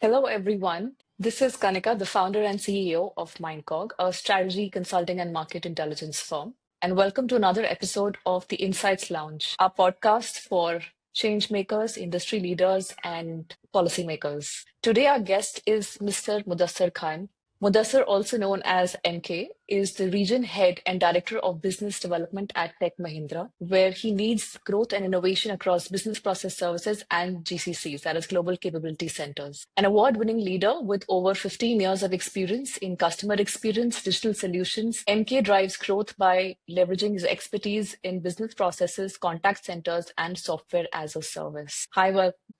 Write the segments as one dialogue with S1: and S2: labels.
S1: Hello, everyone. This is Kanika, the founder and CEO of MindCog, a strategy consulting and market intelligence firm. And welcome to another episode of the Insights Lounge, our podcast for change makers, industry leaders, and policymakers. Today, our guest is Mr. Mudassar Khan. Mudassar, also known as MK, is the region head and director of business development at Tech Mahindra, where he leads growth and innovation across business process services and GCCs, that is Global Capability Centers. An award-winning leader with over 15 years of experience in customer experience, digital solutions, MK drives growth by leveraging his expertise in business processes, contact centers, and software as a service. Hi,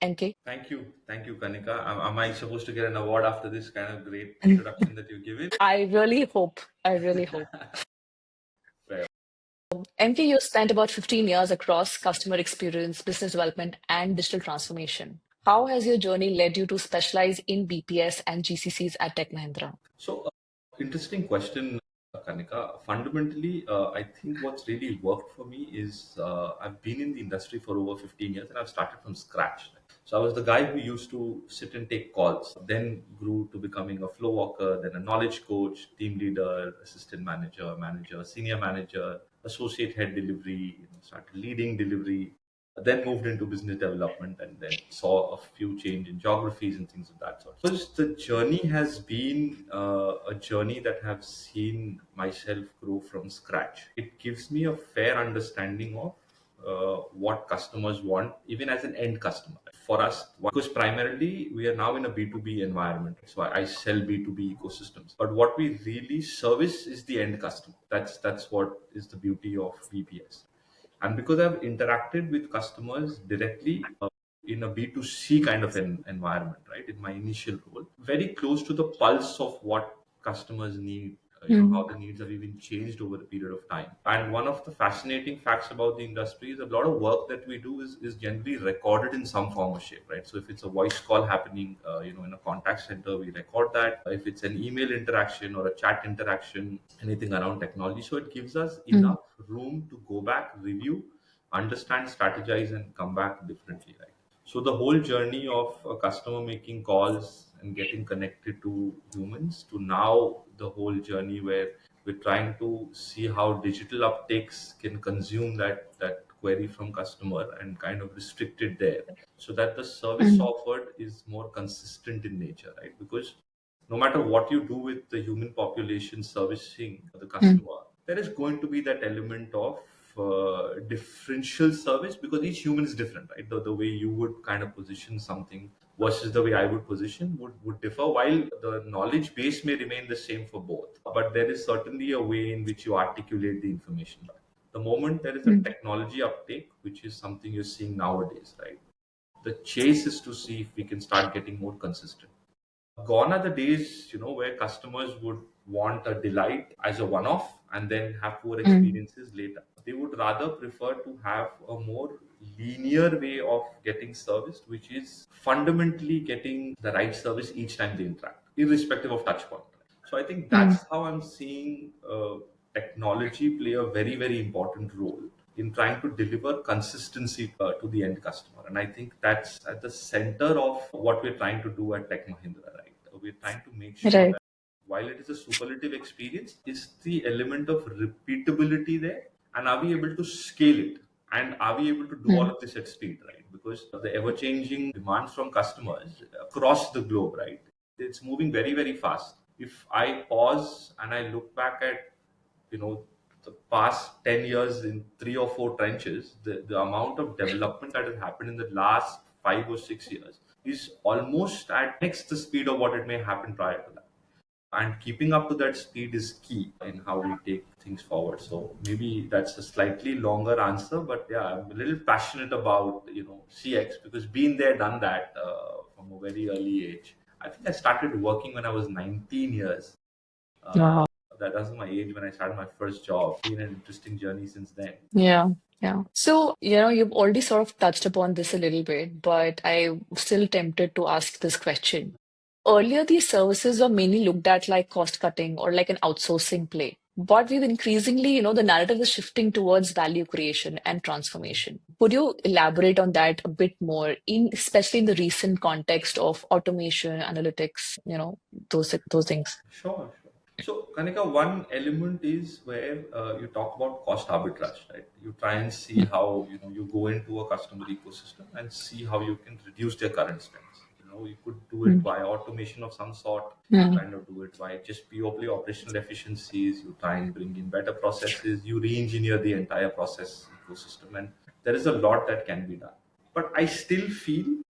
S1: MK.
S2: Thank you, Kanika. Am I supposed to get an award after this kind of great introduction that you give it?
S1: I really hope. I really hope.
S2: Fair.
S1: MK, you spent about 15 years across customer experience, business development, and digital transformation. How has your journey led you to specialize in BPS and GCCs at Tech Mahindra?
S2: So, interesting question, Kanika. Fundamentally, I think what's really worked for me is I've been in the industry for over 15 years and I've started from scratch. So I was the guy who used to sit and take calls, then grew to becoming a flow walker, then a knowledge coach, team leader, assistant manager, senior manager, associate head delivery, started leading delivery, then moved into business development and then saw a few change in geographies and things of that sort. So the journey has been a journey that have seen myself grow from scratch. It gives me a fair understanding of what customers want, even as an end customer. For us, because primarily we are now in a B2B environment, so I sell B2B ecosystems. But what we really service is the end customer. That's what is the beauty of BPS. And because I've interacted with customers directly in a B2C kind of an environment, right, in my initial role, very close to the pulse of what customers need, how the needs have even changed over a period of time. And one of the fascinating facts about the industry is a lot of work that we do is generally recorded in some form or shape, right? So if it's a voice call happening, in a contact center, we record that. If it's an email interaction or a chat interaction, anything around technology. So it gives us enough room to go back, review, understand, strategize, and come back differently, right? So the whole journey of a customer making calls and getting connected to humans to now the whole journey where we're trying to see how digital uptakes can consume that query from customer and kind of restrict it there so that the service offered is more consistent in nature, right? Because no matter what you do with the human population servicing the customer, there is going to be that element of differential service because each human is different, right? The way you would kind of position something versus the way I would position would differ, while the knowledge base may remain the same for both. But there is certainly a way in which you articulate the information. The moment there is a technology uptake, which is something you're seeing nowadays, right? The chase is to see if we can start getting more consistent. Gone are the days, where customers would want a delight as a one-off and then have poor experiences later. They would rather prefer to have a more linear way of getting serviced, which is fundamentally getting the right service each time they interact, irrespective of touch point. So I think that's how I'm seeing technology play a very, very important role in trying to deliver consistency to the end customer. And I think that's at the center of what we're trying to do at Tech Mahindra, right? We're trying to make sure that while it is a superlative experience, is the element of repeatability there? And are we able to scale it? And are we able to do all of this at speed, right? Because of the ever-changing demands from customers across the globe, right? It's moving very, very fast. If I pause and I look back at, the past 10 years in 3 or 4 trenches, the amount of development that has happened in the last 5 or 6 years is almost at next the speed of what it may happen prior to that. And keeping up to that speed is key in how we take things forward. So maybe that's a slightly longer answer, but yeah, I'm a little passionate about, CX because being there, done that from a very early age. I think I started working when I was 19 years.
S1: Wow.
S2: That was my age when I started my first job. Been an interesting journey since then.
S1: Yeah. Yeah. So, you've already sort of touched upon this a little bit, but I'm still tempted to ask this question. Earlier, these services were mainly looked at like cost cutting or like an outsourcing play. But we've increasingly, the narrative is shifting towards value creation and transformation. Could you elaborate on that a bit more, especially in the recent context of automation, analytics, those things?
S2: Sure, sure. So, Kanika, one element is where you talk about cost arbitrage, right? You try and see how you go into a customer ecosystem and see how you can reduce their current spends. You could do it
S1: Mm,
S2: by automation of some sort. You
S1: mm,
S2: kind of do it by just purely operational efficiencies. You try and bring in better processes. You re-engineer the entire process ecosystem, and there is a lot that can be done. But I still feel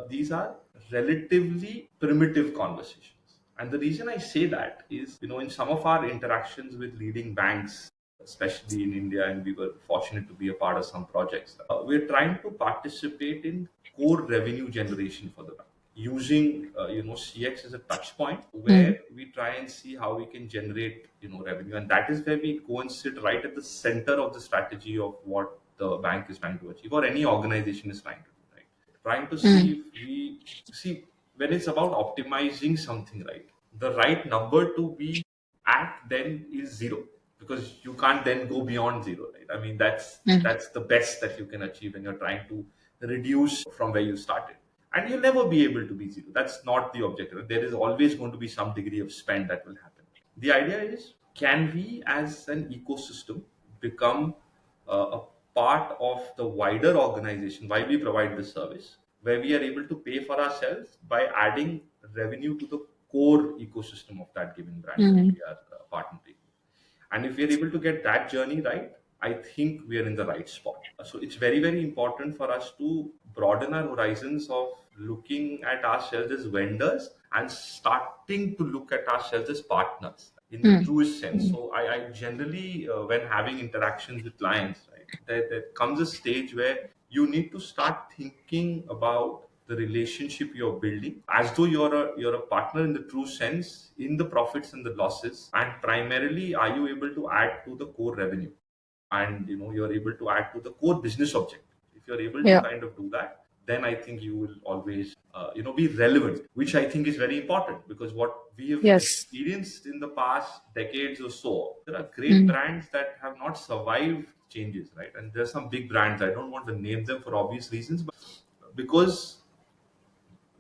S2: these are relatively primitive conversations. And the reason I say that is, in some of our interactions with leading banks, especially in India, and we were fortunate to be a part of some projects, we're trying to participate in core revenue generation for the bank using CX as a touch point
S1: mm,
S2: where we try and see how we can generate revenue, and that is where we go and sit right at the center of the strategy of what the bank is trying to achieve or any organization is trying to do, right? Trying to see
S1: mm,
S2: if we see when it's about optimizing something, right, the right number to be at then is zero, because you can't then go beyond zero, right? I mean,
S1: mm,
S2: that's the best that you can achieve when you're trying to reduce from where you started, and you'll never be able to be zero. That's not the objective. There is always going to be some degree of spend that will happen. The idea is, can we as an ecosystem become a part of the wider organization while we provide the service, where we are able to pay for ourselves by adding revenue to the core ecosystem of that given brand that
S1: mm.
S2: we are partnering. And if we are able to get that journey right, I think we are in the right spot. So it's very, very important for us to broaden our horizons of looking at ourselves as vendors and starting to look at ourselves as partners in the
S1: Mm,
S2: truest sense.
S1: mm,
S2: So I generally, when having interactions with clients, right, there comes a stage where you need to start thinking about the relationship you're building as though you're a partner in the true sense in the profits and the losses, and primarily are you able to add to the core revenue, and you're able to add to the core business objective. If you're able to
S1: yeah.
S2: kind of do that, then I think you will always be relevant, which I think is very important, because what we have
S1: Yes.
S2: experienced in the past decades or so, there are great
S1: Mm,
S2: brands that have not survived changes, right? And there's some big brands, I don't want to name them for obvious reasons, but because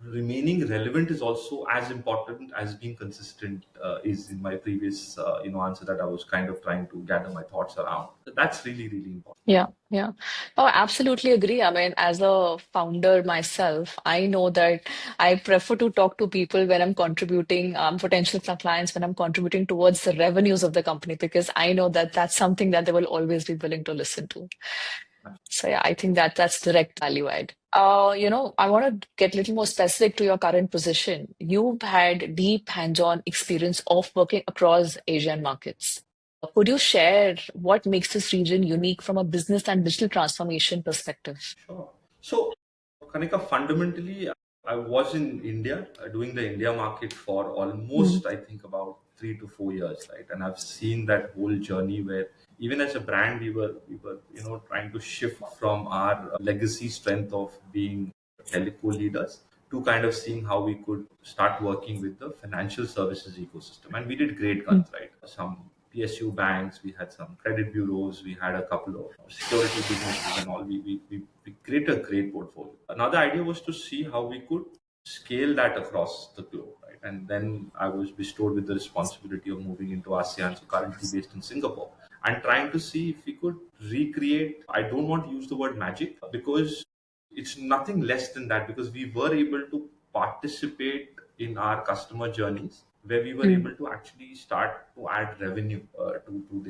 S2: remaining relevant is also as important as being consistent, is in my previous answer that I was kind of trying to gather my thoughts around. So that's really, really important.
S1: yeah, yeah. Oh, absolutely agree. I mean, as a founder myself, I know that I prefer to talk to people when I'm contributing, potential clients, when I'm contributing towards the revenues of the company, because I know that that's something that they will always be willing to listen to. So yeah, I think that that's direct value add. I want to get a little more specific to your current position. You've had deep hands-on experience of working across Asian markets. Could you share what makes this region unique from a business and digital transformation perspective?
S2: Sure. So, Kanika, fundamentally, I was in India doing the India market for
S1: Mm,
S2: almost, I think, about 3 to 4 years, right? And I've seen that whole journey where, even as a brand, we were trying to shift from our legacy strength of being telco leaders to kind of seeing how we could start working with the financial services ecosystem. And we did great
S1: mm,
S2: guns, right? Some PSU banks, we had some credit bureaus, we had a couple of security businesses, and all. We created a great portfolio. Another idea was to see how we could scale that across the globe, right? And then I was bestowed with the responsibility of moving into ASEAN, so currently based in Singapore, and trying to see if we could recreate. I don't want to use the word magic, because it's nothing less than that, because we were able to participate in our customer journeys where we were
S1: mm,
S2: able to actually start to add revenue to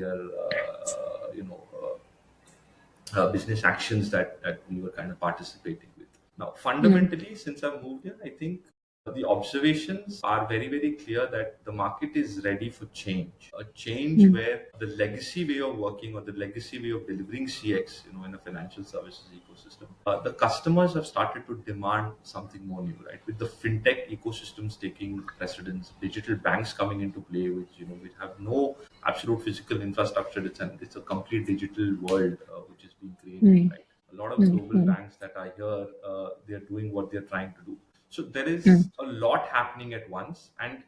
S2: their business actions that we were kind of participating with. Now,
S1: mm,
S2: fundamentally, since I've moved here, I think the observations are very, very clear that the market is ready for change. A change
S1: mm,
S2: where the legacy way of working or the legacy way of delivering CX, in a financial services ecosystem, the customers have started to demand something more new, right? With the fintech ecosystems taking precedence, digital banks coming into play, which have no absolute physical infrastructure. It's a complete digital world which is being created,
S1: mm,
S2: right? A lot of
S1: mm,
S2: global
S1: mm,
S2: banks that are here, they're doing what they're trying to do. So there
S1: Mm,
S2: is a lot happening at once, and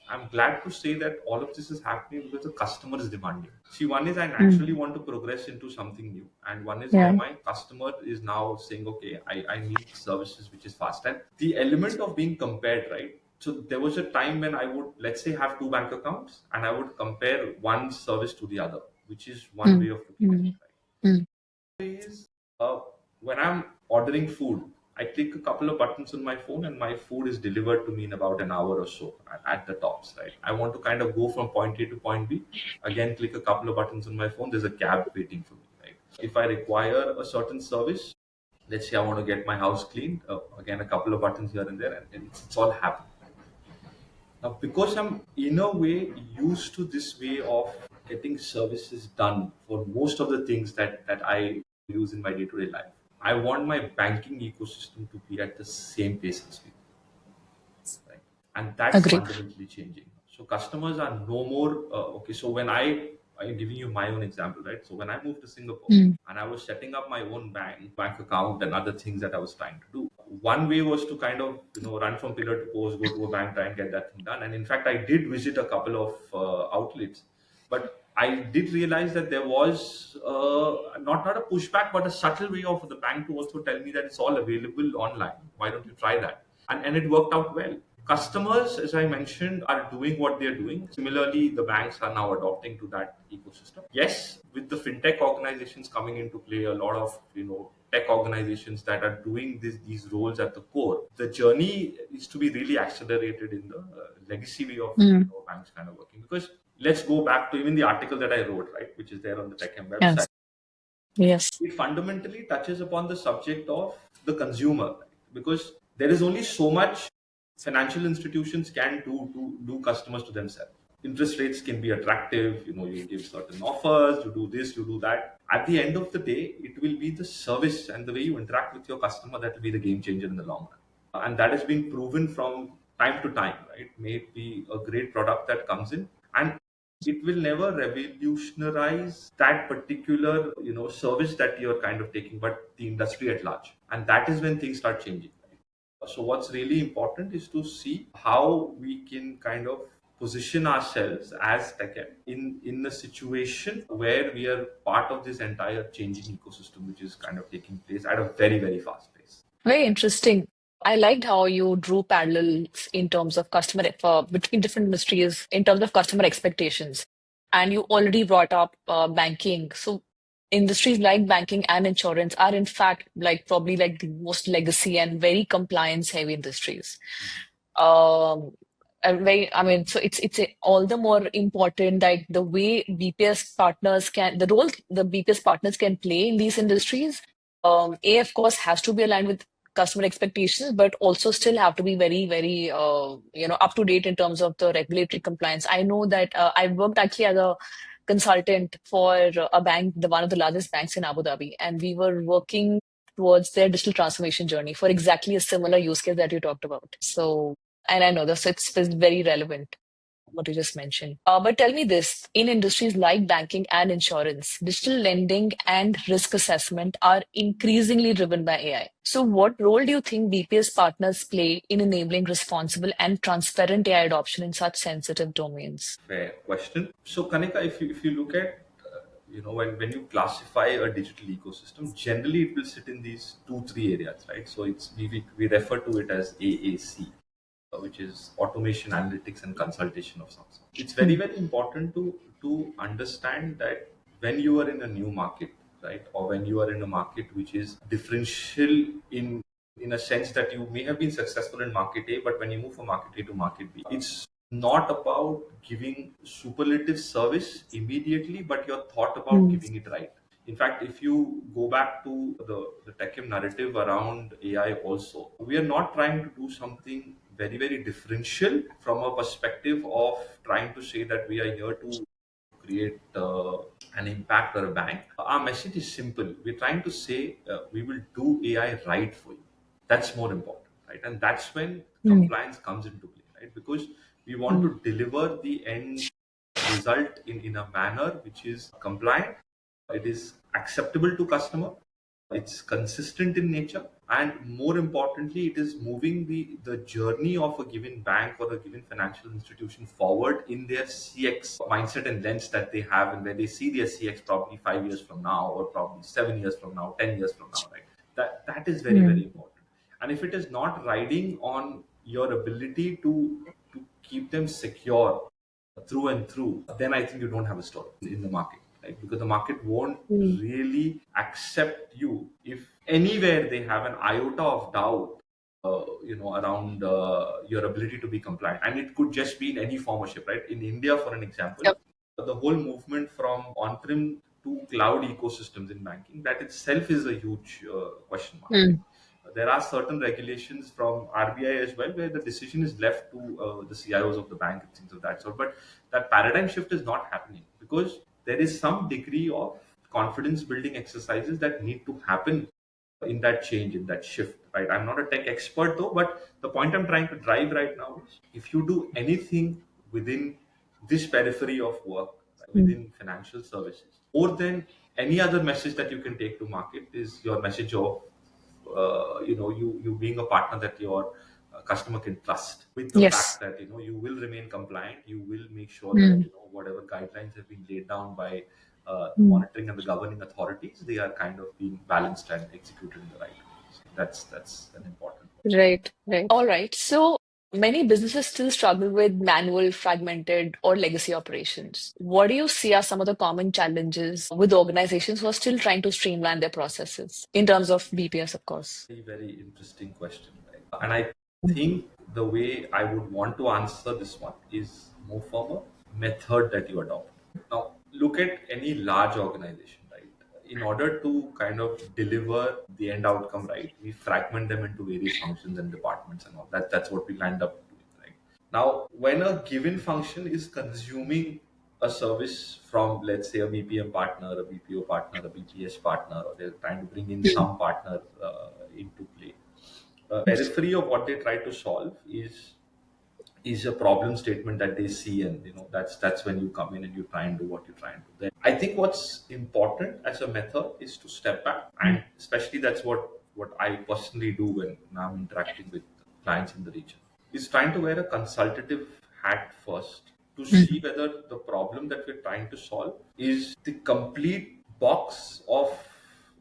S2: I'm glad to say that all of this is happening because the customer is demanding. See, one is I
S1: mm,
S2: naturally want to progress into something new, and one is where
S1: yeah.
S2: my customer is now saying, okay, I need services which is fast. And the element of being compared, right? So there was a time when I would, let's say, have two bank accounts, and I would compare one service to the other, which is one
S1: Mm,
S2: way of looking at
S1: mm,
S2: it, right?
S1: mm,
S2: Is when I'm ordering food, I click a couple of buttons on my phone and my food is delivered to me in about an hour or so at the tops, right? I want to kind of go from point A to point B. Again, click a couple of buttons on my phone, there's a cab waiting for me, right? If I require a certain service, let's say I want to get my house cleaned, again, a couple of buttons here and there, and it's all happening. Now, because I'm in a way used to this way of getting services done for most of the things that I use in my day to day life, I want my banking ecosystem to be at the same pace as me, right? And that's
S1: agree.
S2: fundamentally changing. So customers are no more okay. So when I'm giving you my own example, right? So when I moved to Singapore
S1: Mm,
S2: and I was setting up my own bank account and other things that I was trying to do, one way was to kind of run from pillar to post, go to a bank, try and get that thing done. And in fact, I did visit a couple of outlets, but I did realize that there was not a pushback, but a subtle way of the bank to also tell me that it's all available online. Why don't you try that? And it worked out well. Customers, as I mentioned, are doing what they're doing. Similarly, the banks are now adopting to that ecosystem. Yes, with the fintech organizations coming into play, a lot of tech organizations that are doing these roles at the core. The journey is to be really accelerated in the legacy way of
S1: mm,
S2: banks kind of working. Because let's go back to even the article that I wrote, right, which is there on the TechM website.
S1: yes. Yes.
S2: It fundamentally touches upon the subject of the consumer, right? Because there is only so much financial institutions can do to do customers to themselves. Interest rates can be attractive, you give certain offers, you do this, you do that. At the end of the day, it will be the service and the way you interact with your customer that will be the game changer in the long run. And that has been proven from time to time, right? May it be a great product that comes in, and it will never revolutionize that particular service that you're kind of taking, but the industry at large. And that is when things start changing. So what's really important is to see how we can kind of position ourselves as TechM in a situation where we are part of this entire changing ecosystem, which is kind of taking place at a very, very fast pace.
S1: Very interesting. I liked how you drew parallels in terms of between different industries in terms of customer expectations. And you already brought up banking. So industries like banking and insurance are in fact like probably like the most legacy and very compliance heavy industries. Um, I mean, so all the more important that the way BPS partners can, the role the BPS partners can play in these industries, of course, has to be aligned with customer expectations, but also still have to be very, very, up to date in terms of the regulatory compliance. I know that I worked actually as a consultant for a bank, one of the largest banks in Abu Dhabi, and we were working towards their digital transformation journey for exactly a similar use case that you talked about. So, and I know this, it's very relevant what you just mentioned. But tell me this, in industries like banking and insurance, digital lending and risk assessment are increasingly driven by AI. So, what role do you think BPS partners play in enabling responsible and transparent AI adoption in such sensitive domains?
S2: Fair question. So, Kanika, if you look at when you classify a digital ecosystem, generally it will sit in these two three areas, right? So it's we refer to it as AAC, which is automation, analytics, and consultation of some sort. It's very,
S1: Mm,
S2: very important to understand that when you are in a new market, right, or when you are in a market which is differential in a sense that you may have been successful in market A, but when you move from market A to market B, it's not about giving superlative service immediately, but you're thought about
S1: mm,
S2: giving it right. In fact, if you go back to the TechM narrative around AI also, we are not trying to do something very, very differential from a perspective of trying to say that we are here to create an impact or a bank. Our message is simple. We're trying to say we will do AI right for you. That's more important, right? And that's when
S1: mm,
S2: compliance comes into play, right? Because we want
S1: mm,
S2: to deliver the end result in a manner which is compliant, it is acceptable to customer, It's consistent in nature, and more importantly, it is moving the journey of a given bank or a given financial institution forward in their CX mindset and lens that they have, and where they see their CX probably 5 years from now, or probably 7 years from now, 10 years from now, right? That is very, very
S1: Mm.
S2: important. And if it is not riding on your ability to keep them secure through and through, then I think you don't have a story in the market, right? Because the market won't
S1: Mm.
S2: really accept you if anywhere they have an iota of doubt, around your ability to be compliant. And it could just be in any form or shape, right? In India, for an example,
S1: Yep.
S2: the whole movement from on-prem to cloud ecosystems in banking, that itself is a huge question mark, right?
S1: Mm.
S2: There are certain regulations from RBI as well, where the decision is left to the CIOs of the bank and things of that sort. But that paradigm shift is not happening because there is some degree of confidence building exercises that need to happen in that change, in that shift, right? I'm not a tech expert though, but the point I'm trying to drive right now is, if you do anything within this periphery of work,
S1: Mm.
S2: within financial services, more than any other message that you can take to market is your message of you being a partner that your customer can trust, with the fact
S1: Yes.
S2: that you will remain compliant, you will make sure that
S1: Mm.
S2: whatever guidelines have been laid down by the
S1: Mm.
S2: monitoring and the governing authorities, they are kind of being balanced and executed in the right way. So that's an important point.
S1: Right, right. All right. So many businesses still struggle with manual, fragmented, or legacy operations. What do you see are some of the common challenges with organizations who are still trying to streamline their processes in terms of BPS, of course?
S2: Very, very interesting question, right? And I think the way I would want to answer this one is more from a method that you adopt. Now, look at any large organization, right? In order to kind of deliver the end outcome, right, we fragment them into various functions and departments and all that. That's what we land up doing, right? Now, when a given function is consuming a service from, let's say, a BPM partner, a BPO partner, a BPS partner, or they're trying to bring in
S1: Mm.
S2: some partner into play, periphery of what they try to solve is a problem statement that they see, and that's when you come in and you try and do what you try and do. Then I think what's important as a method is to step back, and especially that's what I personally do when I'm interacting with clients in the region, is trying to wear a consultative hat first to see
S1: Mm.
S2: whether the problem that we're trying to solve is the complete box of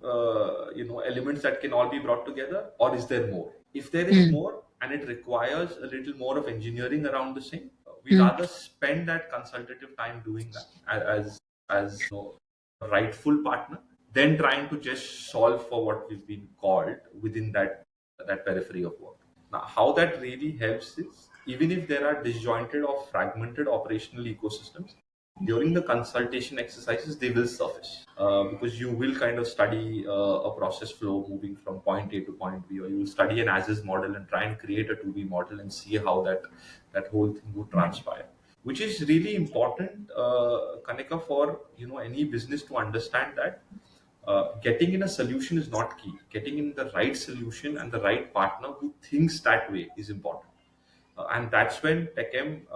S2: elements that can all be brought together, or is there more? If there is
S1: Mm.
S2: more and it requires a little more of engineering around the same, we
S1: Mm.
S2: rather spend that consultative time doing that as a rightful partner than trying to just solve for what we've been called within that periphery of work. Now, how that really helps is, even if there are disjointed or fragmented operational ecosystems, during the consultation exercises, they will surface because you will kind of study a process flow moving from point A to point B, or you will study an as-is model and try and create a 2B model and see how that whole thing would transpire, which is really important, Kanika, for any business to understand that getting in a solution is not key. Getting in the right solution and the right partner who thinks that way is important, and that's when TechM,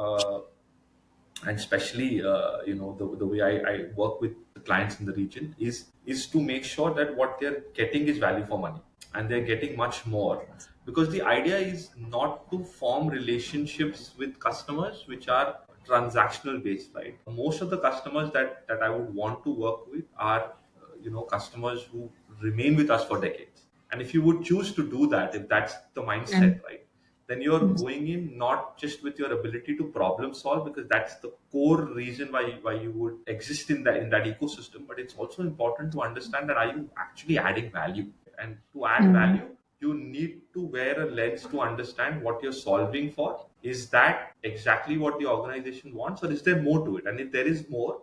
S2: and especially the way I work with the clients in the region is to make sure that what they're getting is value for money, and they're getting much more, because the idea is not to form relationships with customers which are transactional based, right? Most of the customers that I would want to work with are customers who remain with us for decades. And if you would choose to do that, if that's the mindset,
S1: Mm.
S2: right, then you're going in not just with your ability to problem solve, because that's the core reason why you would exist in that ecosystem, but it's also important to understand that, are you actually adding value? And to add
S1: Mm.
S2: value, you need to wear a lens to understand what you're solving for. Is that exactly what the organization wants, or is there more to it? And if there is more,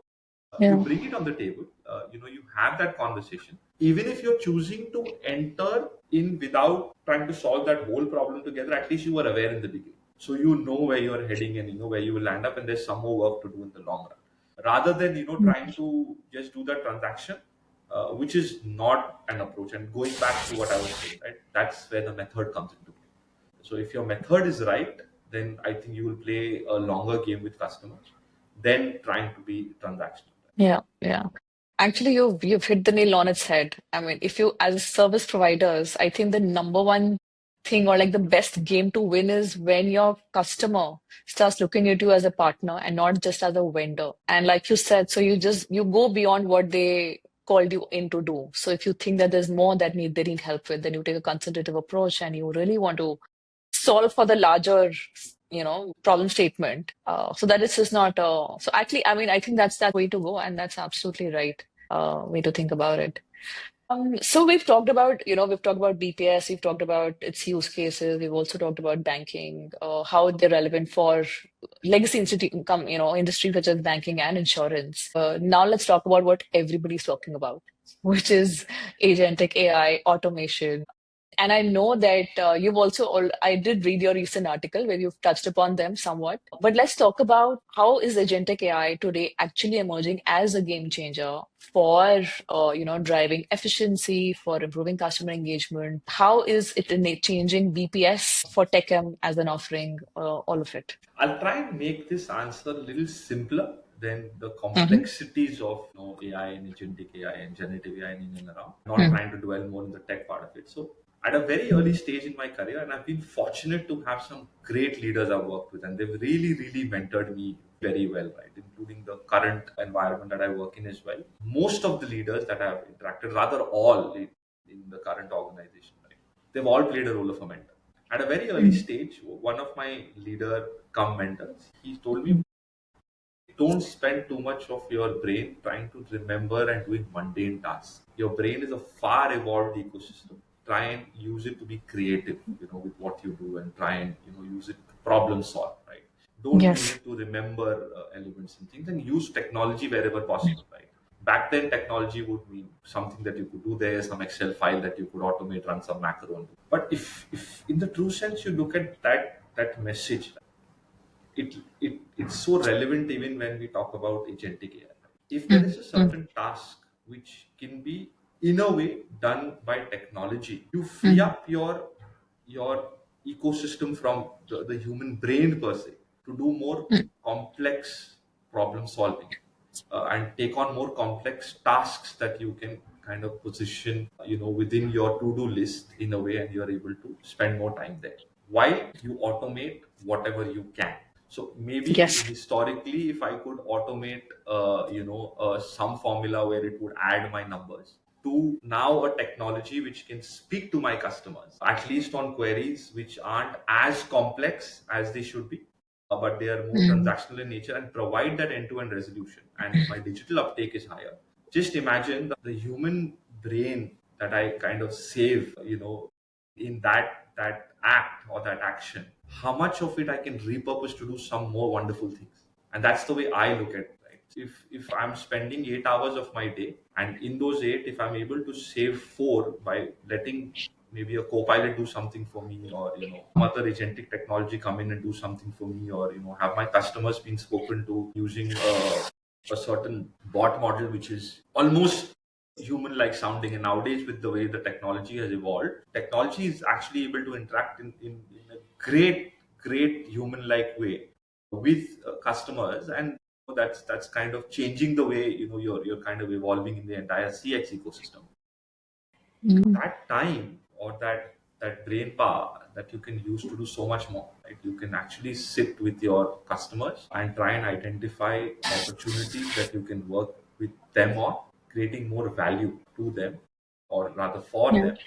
S2: you
S1: Yeah.
S2: bring it on the table. You have that conversation, even if you're choosing to enter in without trying to solve that whole problem together. At least you were aware in the beginning, so you know where you're heading and you know where you will land up, and there's some more work to do in the long run, rather than trying to just do that transaction, which is not an approach. And going back to what I was saying, right, that's where the method comes into play. So if your method is right, then I think you will play a longer game with customers than trying to be transactional.
S1: Yeah. Yeah. Actually, you've hit the nail on its head. I mean, if you as service providers, I think the number one thing or like the best game to win is when your customer starts looking at you as a partner and not just as a vendor. And like you said, so you go beyond what they called you in to do. So if you think that there's more that they need help with, then you take a consultative approach and you really want to solve for the larger, problem statement. So that is just not. So actually, I mean, I think that's that way to go, and that's absolutely right way to think about it. So we've talked about BPS, we've talked about its use cases, we've also talked about banking, how they're relevant for legacy industry such as banking and insurance. Now let's talk about what everybody's talking about, which is agentic AI, automation. And I know that I did read your recent article where you've touched upon them somewhat. But let's talk about how is agentic AI today actually emerging as a game changer for, driving efficiency, for improving customer engagement. How is it changing BPS for TechM as an offering, all of it?
S2: I'll try and make this answer a little simpler than the
S1: Mm-hmm.
S2: complexities of AI and agentic AI and generative AI and in and around. Not
S1: Mm-hmm.
S2: trying to dwell more in the tech part of it. So, at a very early stage in my career, and I've been fortunate to have some great leaders I've worked with, and they've really, really mentored me very well, right? Including the current environment that I work in as well. Most of the leaders that I've interacted, rather all in the current organization, right? They've all played a role of a mentor. At a very early stage, one of my leader come mentors, he told me, don't spend too much of your brain trying to remember and doing mundane tasks. Your brain is a far evolved ecosystem. Try and use it to be creative, with what you do, and try and use it to problem solve, right? Don't use
S1: Yes.
S2: it to remember elements and things, and use technology wherever possible, right? Back then, technology would mean something that you could do there, some Excel file that you could automate, run some macro on. But if in the true sense you look at that message, it's so relevant even when we talk about agentic AI. If there is a
S1: Mm-hmm.
S2: certain task which can be in a way done by technology, you free
S1: Mm-hmm.
S2: up your ecosystem from the human brain per se to do more complex problem solving, and take on more complex tasks that you can kind of position within your to-do list in a way, and you're able to spend more time there while you automate whatever you can. So maybe
S1: Yes.
S2: historically, if I could automate some formula where it would add my numbers, to now a technology which can speak to my customers, at least on queries which aren't as complex as they should be, but they are more
S1: Mm-hmm.
S2: transactional in nature, and provide that end-to-end resolution. And my digital uptake is higher. Just imagine the human brain that I kind of save, in that act or that action. How much of it I can repurpose to do some more wonderful things? And that's the way I look at it. Right? If I'm spending 8 hours of my day, and in those eight, if I'm able to save four by letting maybe a co-pilot do something for me, or some other agentic technology come in and do something for me, or have my customers been spoken to using a certain bot model which is almost human like sounding. And nowadays, with the way the technology has evolved, technology is actually able to interact in a great human like way with customers. And that's kind of changing the way you're kind of evolving in the entire CX ecosystem.
S1: Mm-hmm.
S2: That time, or that brain power that you can use to do so much more, right? You can actually sit with your customers and try and identify opportunities that you can work with them on, creating more value to them, or rather for
S1: Yeah.
S2: them,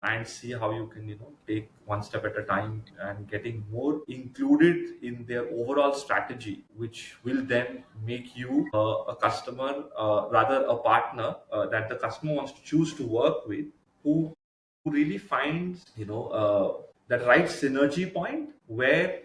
S2: and see how you can take one step at a time and getting more included in their overall strategy, which will then make you a customer, rather a partner, that the customer wants to choose to work with, who really finds that right synergy point where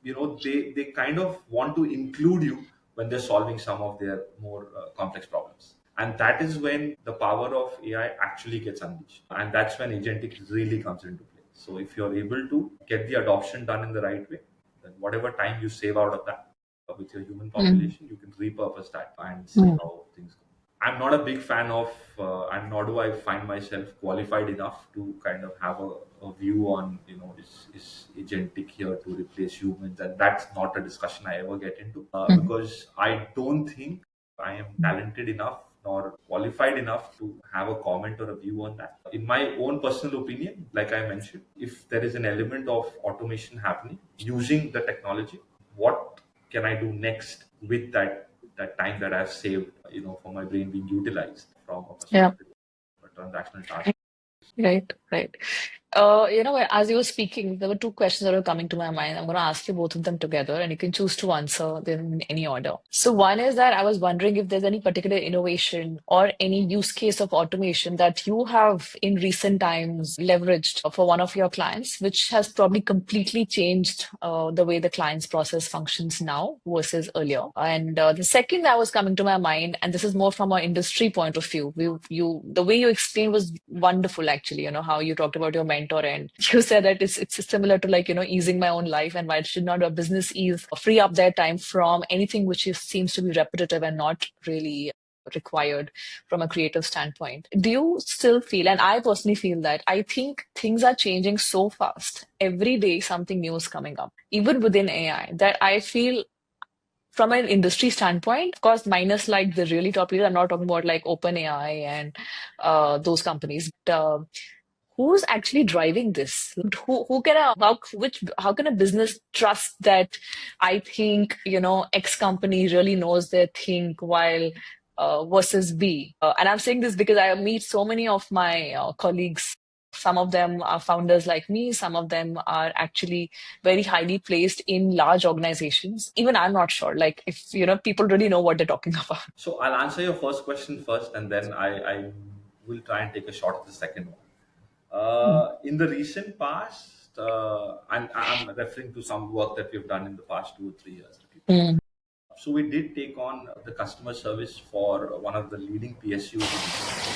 S2: they kind of want to include you when they're solving some of their more complex problems. And that is when the power of AI actually gets unleashed, and that's when agentic really comes into play. So if you're able to get the adoption done in the right way, then whatever time you save out of that with your human
S1: Mm-hmm.
S2: population, you can repurpose that and see how things go. I'm not a big fan of, and nor do I find myself qualified enough to kind of have a view on, is agentic here to replace humans? And that's not a discussion I ever get into,
S1: Mm-hmm.
S2: because I don't think I am talented enough nor qualified enough to have a comment or a view on that. In my own personal opinion, like I mentioned, if there is an element of automation happening using the technology, what can I do next with that time that I've saved, for my brain being utilized from a
S1: Yeah.
S2: perspective of a transactional task?
S1: Right, right. As you were speaking, there were two questions that were coming to my mind. I'm going to ask you both of them together, and you can choose to answer them in any order. So, one is that I was wondering if there's any particular innovation or any use case of automation that you have in recent times leveraged for one of your clients, which has probably completely changed the way the client's process functions now versus earlier. And the second that was coming to my mind, and this is more from an industry point of view, the way you explained was wonderful, actually. How you talked about your mentor, and you said that it's similar to, like, easing my own life, and why should not a business ease free up their time from anything which seems to be repetitive and not really required from a creative standpoint. Do you still feel, and I personally feel, that I think things are changing so fast. Every day something new is coming up, even within AI, that I feel from an industry standpoint, of course, minus like the really top leaders, I'm not talking about like OpenAI and those companies. But, who's actually driving this? Who can how can a business trust that I think X company really knows their thing while versus B? And I'm saying this because I meet so many of my colleagues. Some of them are founders like me. Some of them are actually very highly placed in large organizations. Even I'm not sure, like, if people really know what they're talking about.
S2: So I'll answer your first question first, and then I will try and take a shot at the second one. In the recent past, and I'm referring to some work that we've done in the past 2 or 3 years.
S1: Mm.
S2: So we did take on the customer service for one of the leading PSUs in India.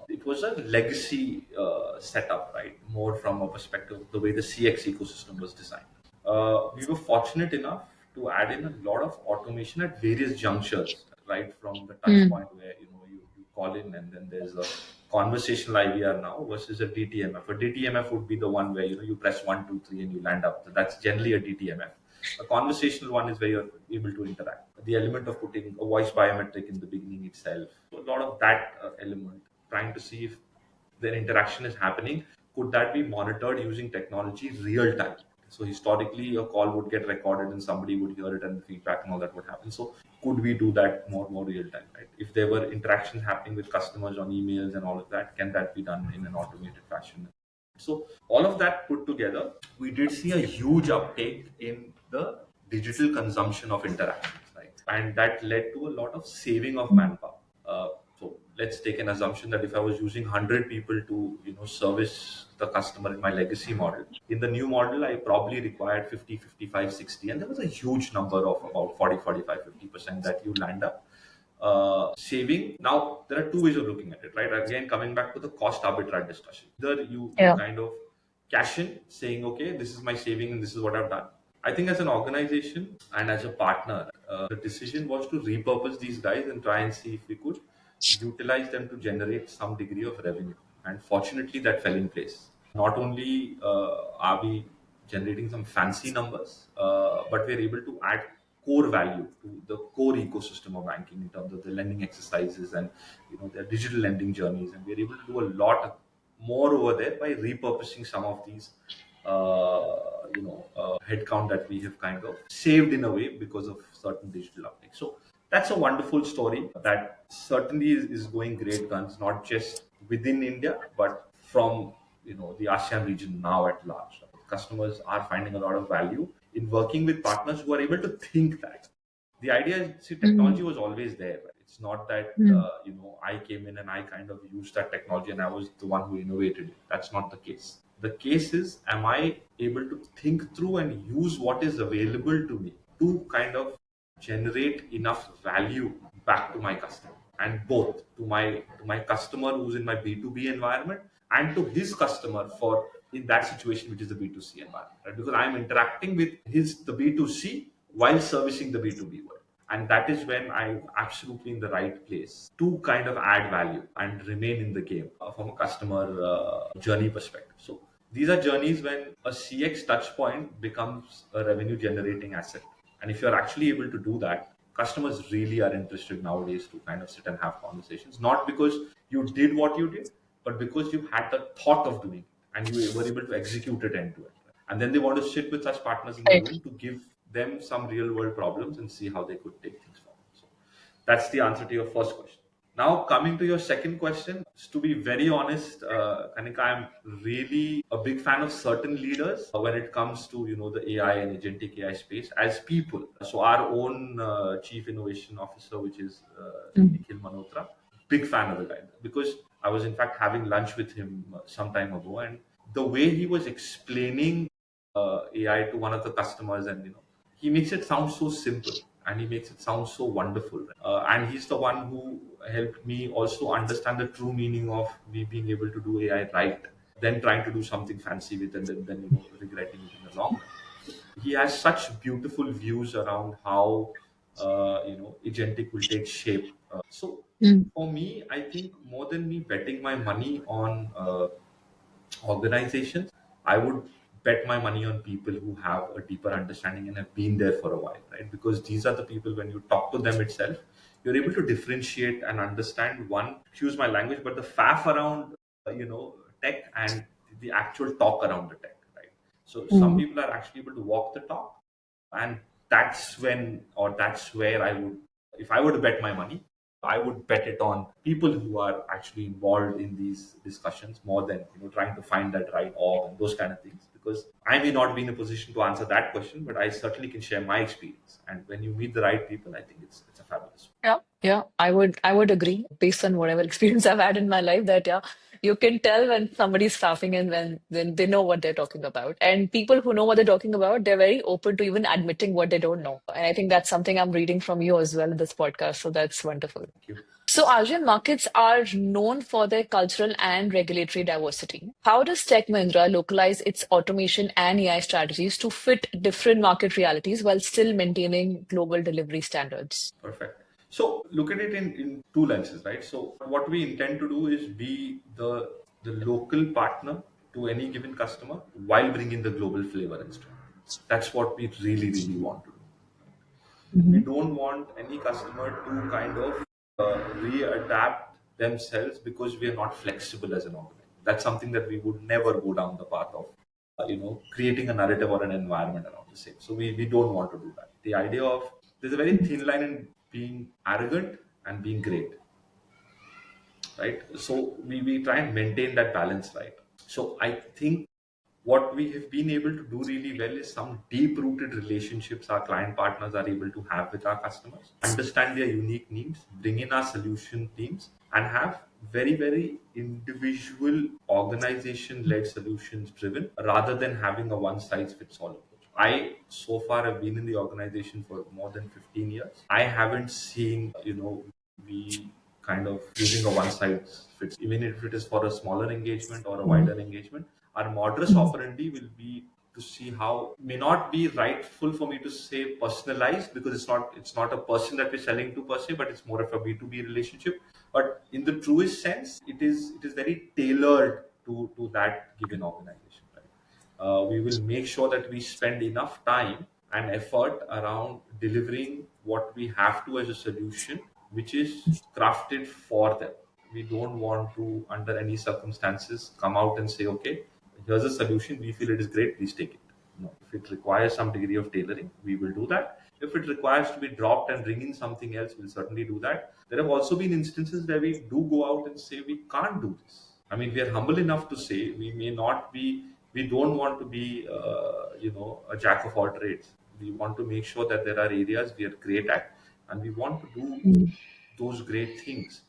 S2: It was a legacy setup, right? More from a perspective of the way the CX ecosystem was designed. We were fortunate enough to add in a lot of automation at various junctures, right? From the touch
S1: Mm.
S2: point where you call in, and then there's a conversational IVR now versus a DTMF. A DTMF would be the one where you press 1, 2, 3 and you land up. So that's generally a DTMF. A conversational one is where you're able to interact. The element of putting a voice biometric in the beginning itself, so a lot of that element, trying to see if their interaction is happening, could that be monitored using technology real time? So historically, a call would get recorded and somebody would hear it, and the feedback and all that would happen. So could we do that more real time, right? If there were interactions happening with customers on emails and all of that, can that be done in an automated fashion? So all of that put together, we did see a huge uptake in the digital consumption of interactions, right? And that led to a lot of saving of manpower. So let's take an assumption that if I was using 100 people to service the customer in my legacy model, in the new model I probably required 50, 55, 60, and there was a huge number of about 40, 45, 50% that you land up saving. Now, there are two ways of looking at it, right? Again, coming back to the cost arbitrage discussion. Either you
S1: Yeah.
S2: kind of cash in, saying, okay, this is my saving and this is what I've done. I think as an organization and as a partner, the decision was to repurpose these guys and try and see if we could utilize them to generate some degree of revenue. And fortunately, that fell in place. Not only are we generating some fancy numbers, but we're able to add core value to the core ecosystem of banking in terms of the lending exercises and their digital lending journeys, and we're able to do a lot more over there by repurposing some of these headcount that we have kind of saved in a way because of certain digital uptake. So that's a wonderful story that certainly is going great guns, not just within India, but from the ASEAN region now at large. Customers are finding a lot of value in working with partners who are able to think that. The idea is, see, technology
S1: Mm.
S2: was always there. Right? It's not that
S1: Mm.
S2: I came in and I kind of used that technology and I was the one who innovated it. That's not the case. The case is, am I able to think through and use what is available to me to kind of generate enough value back to my customer, and both to my customer who's in my B2B environment and to his customer for in that situation, which is the B2C environment, right? Because I'm interacting with the B2C while servicing the B2B world. And that is when I'm absolutely in the right place to kind of add value and remain in the game from a customer journey perspective. So these are journeys when a CX touch point becomes a revenue generating asset. And if you're actually able to do that, customers really are interested nowadays to kind of sit and have conversations, not because you did what you did, but because you had the thought of doing it and you were able to execute it end to end. And then they want to sit with such partners in the
S1: Right.
S2: room to give them some real world problems and see how they could take things forward. So that's the answer to your first question. Now, coming to your second question, to be very honest, Kanika, I'm really a big fan of certain leaders when it comes to the AI and agentic AI space as people. So our own chief innovation officer, which is
S1: Mm.
S2: Nikhil Malhotra, big fan of the guy because I was in fact having lunch with him some time ago, and the way he was explaining AI to one of the customers, and he makes it sound so simple and he makes it sound so wonderful. And he's the one who helped me also understand the true meaning of me being able to do AI right, then trying to do something fancy with it, and then regretting it in the long run. He has such beautiful views around how agentic will take shape. So
S1: Mm.
S2: for me, I think more than me betting my money on organizations, I would bet my money on people who have a deeper understanding and have been there for a while, right? Because these are the people, when you talk to them itself, you're able to differentiate and understand one, excuse my language, but the faff around, tech and the actual talk around the tech, right? So some
S1: Mm.
S2: people are actually able to walk the talk, and that's when, or that's where I would, if I were to bet my money, I would bet it on people who are actually involved in these discussions more than trying to find that right org and those kind of things. Because I may not be in a position to answer that question, but I certainly can share my experience. And when you meet the right people, I think it's a fabulous.
S1: Yeah, yeah, I would agree based on whatever experience I've had in my life that yeah, you can tell when somebody's laughing and when they know what they're talking about. And people who know what they're talking about, they're very open to even admitting what they don't know. And I think that's something I'm reading from you as well in this podcast. So that's wonderful.
S2: Thank you.
S1: So Asian markets are known for their cultural and regulatory diversity. How does Tech Mahindra localize its automation and AI strategies to fit different market realities while still maintaining global delivery standards?
S2: Perfect. So look at it in two lenses, right? So what we intend to do is be the local partner to any given customer while bringing the global flavor and strength. That's what we really, really want to do. We
S1: Mhm.
S2: don't want any customer to kind of readapt themselves because we are not flexible as an organization. That's something that we would never go down the path of, creating a narrative or an environment around the same. So we don't want to do that. The idea of, there's a very thin line in being arrogant and being great, right? So we try and maintain that balance, right? So I think what we have been able to do really well is some deep rooted relationships our client partners are able to have with our customers, understand their unique needs, bring in our solution teams, and have very, very individual organization led solutions driven rather than having a one size fits all approach. I so far have been in the organization for more than 15 years. I haven't seen, we kind of using a one size fits, even if it is for a smaller engagement or a wider engagement. Our modus operandi will be to see how, may not be rightful for me to say personalized, because it's not a person that we're selling to per se, but it's more of a B2B relationship. But in the truest sense, it is very tailored to that given organization, right? We will make sure that we spend enough time and effort around delivering what we have to as a solution, which is crafted for them. We don't want to, under any circumstances, come out and say, okay, here's a solution, we feel it is great, please take it. No. If it requires some degree of tailoring, we will do that. If it requires to be dropped and bring in something else, we'll certainly do that. There have also been instances where we do go out and say we can't do this. I mean, we are humble enough to say we may not be, we don't want to be, a jack of all trades. We want to make sure that there are areas we are great at, and we want to do those great things,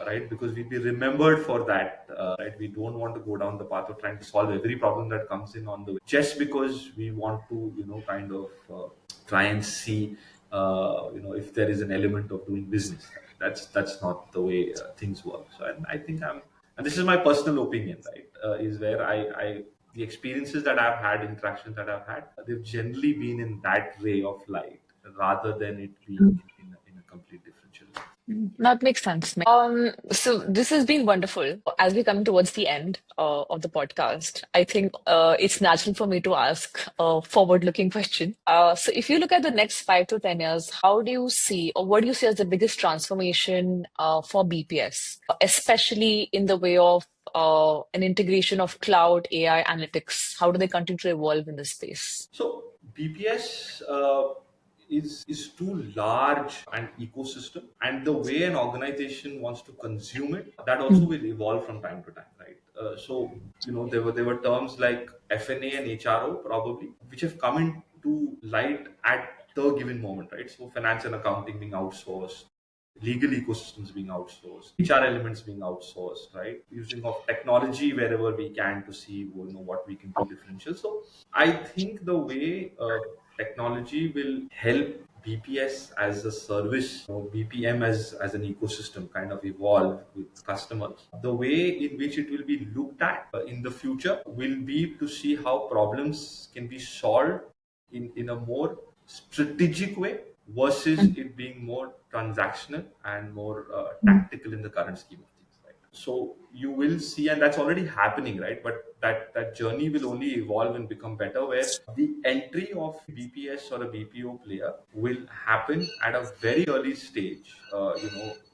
S2: right? Because we'll be remembered for that, right? We don't want to go down the path of trying to solve every problem that comes in on the way, just because we want to, kind of try and see, if there is an element of doing business. Right? That's not the way things work. So I think and this is my personal opinion, right? Is where the experiences that I've had, interactions that I've had, they've generally been in that ray of light rather than it being in a complete differential.
S1: That makes sense. So this has been wonderful. As we come towards the end of the podcast, I think it's natural for me to ask a forward-looking question. So if you look at the next 5 to 10 years, how do you see, or what do you see as the biggest transformation for BPS, especially in the way of an integration of cloud, AI, analytics? How do they continue to evolve in this space?
S2: So BPS is too large an ecosystem, and the way an organization wants to consume it, that also will evolve from time to time, right? So there were terms like FNA and HRO probably, which have come into light at the given moment, right? So finance and accounting being outsourced, legal ecosystems being outsourced, HR elements being outsourced, right? Using of technology wherever we can to see what we can do differential. So I think the way technology will help BPS as a service, BPM as an ecosystem kind of evolve with customers. The way in which it will be looked at in the future will be to see how problems can be solved in a more strategic way versus it being more transactional and more tactical in the current scheme of things, right? So you will see, and that's already happening, right? But that journey will only evolve and become better, where the entry of BPS or a BPO player will happen at a very early stage,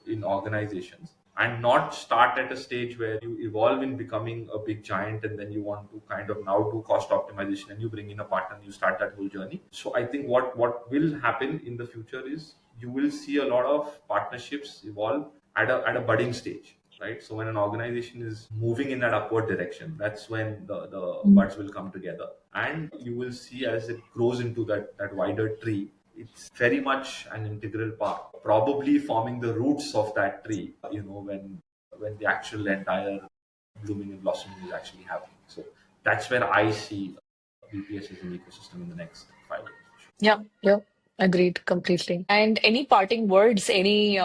S2: in organizations, and not start at a stage where you evolve in becoming a big giant and then you want to kind of now do cost optimization and you bring in a partner and you start that whole journey. So I think what will happen in the future is you will see a lot of partnerships evolve at a budding stage, right? So when an organization is moving in that upward direction, that's when the buds will come together, and you will see as it grows into that wider tree, it's very much an integral part, probably forming the roots of that tree, when the actual entire blooming and blossoming is actually happening. So that's where I see BPS as an ecosystem in the next 5 years.
S1: Yeah, yeah, agreed completely. And any parting words, any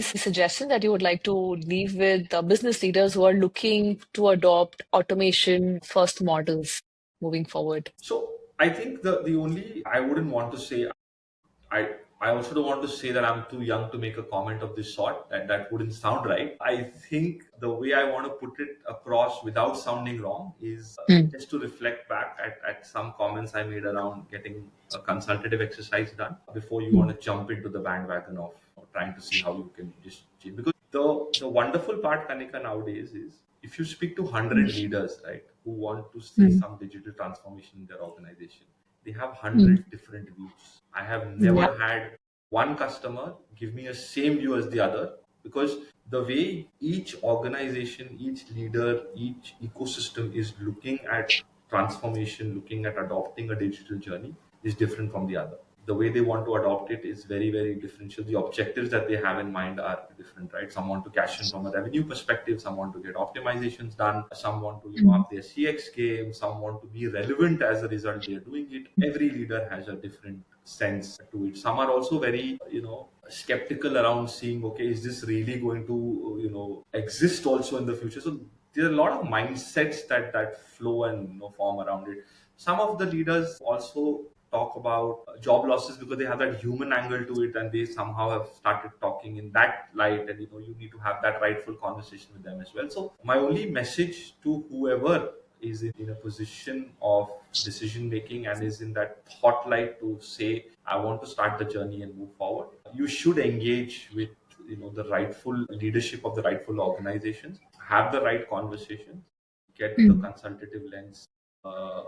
S1: suggestions that you would like to leave with business leaders who are looking to adopt automation first models moving forward?
S2: So I think the only I wouldn't want to say, I I also don't want to say that I'm too young to make a comment of this sort. That wouldn't sound right. I think the way I want to put it across without sounding wrong is
S1: Mm,
S2: just to reflect back at some comments I made around getting a consultative exercise done before you want
S1: mm,
S2: to jump into the bandwagon of trying to see how you can just change. Because the wonderful part, Kanika, nowadays is if you speak to 100
S1: mm,
S2: leaders, right, who want to see
S1: mm,
S2: some digital transformation in their organization, they have
S1: mm.
S2: 100 different views. I have
S1: Yeah.
S2: never had one customer give me a same view as the other, because the way each organization, each leader, each ecosystem is looking at transformation, looking at adopting a digital journey is different from the other. The way they want to adopt it is very, very differential. The objectives that they have in mind are different, right? Some want to cash in from a revenue perspective, some want to get optimizations done, some want to,
S1: Mm,
S2: up their CX game, some want to be relevant as a result they're doing it. Every leader has a different sense to it. Some are also very, skeptical around seeing, okay, is this really going to, exist also in the future? So there are a lot of mindsets that flow and form around it. Some of the leaders also talk about job losses because they have that human angle to it, and they somehow have started talking in that light, and you need to have that rightful conversation with them as well. So my only message to whoever is in a position of decision making and is in that thought light to say, I want to start the journey and move forward, you should engage with the rightful leadership of the rightful organizations, have the right conversations, get the
S1: mm.
S2: consultative lens uh,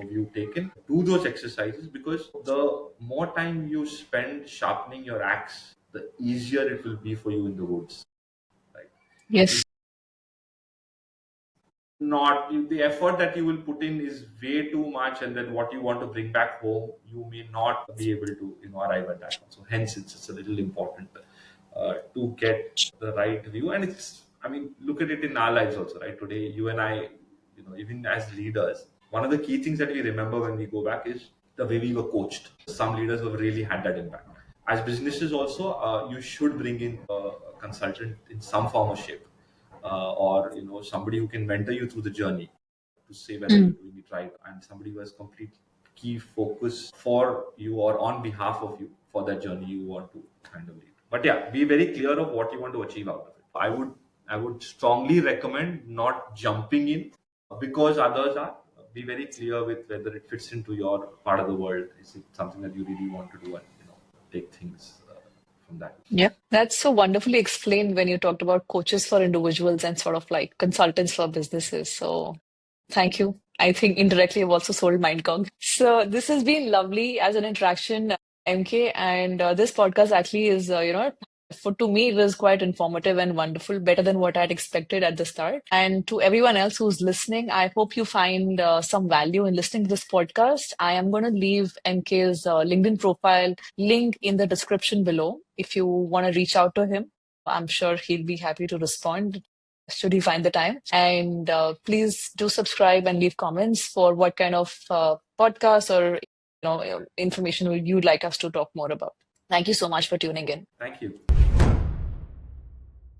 S2: view taken, do those exercises, because the more time you spend sharpening your axe, the easier it will be for you in the woods, right?
S1: Yes.
S2: Not the effort that you will put in is way too much, and then what you want to bring back home, you may not be able to arrive at that. So hence it's a little important to get the right view. And it's, I mean, look at it in our lives also, right? Today you and I, even as leaders, one of the key things that we remember when we go back is the way we were coached. Some leaders have really had that impact. As businesses also, you should bring in a consultant in some form or shape, or somebody who can mentor you through the journey to say whether
S1: Mm.
S2: you're doing it right, and somebody who has complete key focus for you or on behalf of you for that journey you want to kind of lead. But yeah, be very clear of what you want to achieve out of it. I would strongly recommend not jumping in because others are. Be very clear with whether it fits into your part of the world. Is it something that you really want to do, and take things from that.
S1: Yeah, that's so wonderfully explained when you talked about coaches for individuals and sort of like consultants for businesses. So thank you. I think indirectly I've also sold MindCog. So this has been lovely as an interaction, MK, and this podcast actually is, for to me it was quite informative and wonderful, better than what I'd expected at the start. And to everyone else who's listening, I hope you find some value in listening to this podcast. I am going to leave MK's LinkedIn profile link in the description below if you want to reach out to him. I'm sure he'll be happy to respond should he find the time. And please do subscribe and leave comments for what kind of podcasts or information you'd like us to talk more about. Thank you so much for tuning in.
S2: Thank you.